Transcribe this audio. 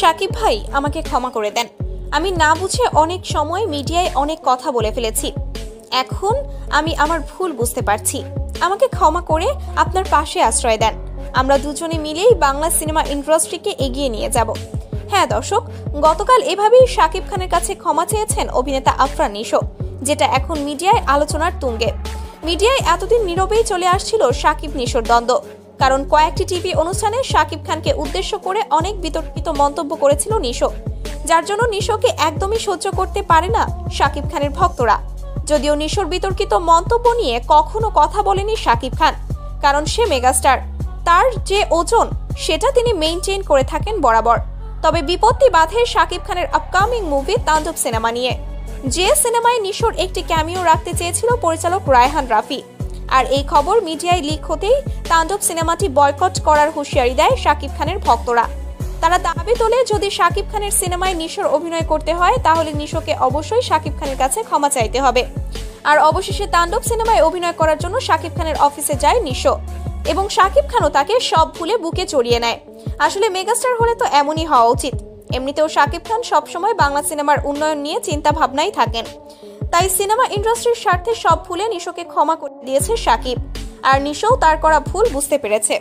শাকিব ভাই আমাকে ক্ষমা করে দেন। আমি না বুঝে অনেক সময় মিডিয়ায় অনেক কথা বলে ফেলেছি। এখন আমি আমার ভুল বুঝতে পারছি। আমাকে ক্ষমা করে আপনার পাশে আশ্রয় দেন। আমরা দুজনে মিলেই বাংলা সিনেমা ইন্ডাস্ট্রিকে এগিয়ে নিয়ে যাব। হ্যাঁ দর্শক, গতকাল এভাবেই শাকিব খানের কাছে ক্ষমা চেয়েছেন অভিনেতা আফরান নিশো, যেটা এখন মিডিয়ায় আলোচনার তুঙ্গে। মিডিয়ায় এতদিন নীরবেই চলে আসছিল শাকিব নিশোর দ্বন্দ্ব, কারণ কয়েকটি টিভি অনুষ্ঠানে শাকিব খানকে উদ্দেশ্য করে অনেক বিতর্কিত মন্তব্য করেছিল নিশো, যার জন্য নিশোকে একদমই সহ্য করতে পারে না শাকিব খানের ভক্তরা। যদিও নিশোর বিতর্কিত মন্তব্য নিয়ে কখনো কথা বলেনি শাকিব খান, কারণ সে মেগাস্টার। তার যে ওজন সেটা তিনি মেইনটেইন করে থাকেন বরাবর। তবে বিপত্তি বাধে শাকিব খানের আপকামিং মুভি তাণ্ডব সিনেমা নিয়ে, যে সিনেমায় নিশোর একটি ক্যামিও রাখতে চেয়েছিল পরিচালক রায়হান রাফি। আর এই খবর মিডিয়ায় লিক হতেই তাণ্ডব সিনেমাটি বয়কট করার হুঁশিয়ারি দেয় শাকিব খানের ভক্তরা। তারা দাবি তোলে, যদি শাকিব খানের সিনেমায় নিশোর অভিনয় করতে হয় তাহলে নিশোকে অবশ্যই শাকিব খানের কাছে ক্ষমা চাইতে হবে। আর অবশেষে তাণ্ডব সিনেমায় অভিনয় করার জন্য শাকিব খানের অফিসে যায় নিশো, এবং শাকিব খানও তাকে সব ভুলে বুকে জড়িয়ে নেয়। আসলে মেগাস্টার হলে তো এমনই হওয়া উচিত। এমনিতেও শাকিব খান সবসময় বাংলা সিনেমার উন্নয়ন নিয়ে চিন্তা ভাবনাই থাকেন। তাই সিনেমা ইন্ডাস্ট্রির স্বার্থে সব ভুলে নিশোকে ক্ষমা করে দিয়েছে শাকিব, আর নিশোও তার করা ভুল বুঝতে পেরেছে।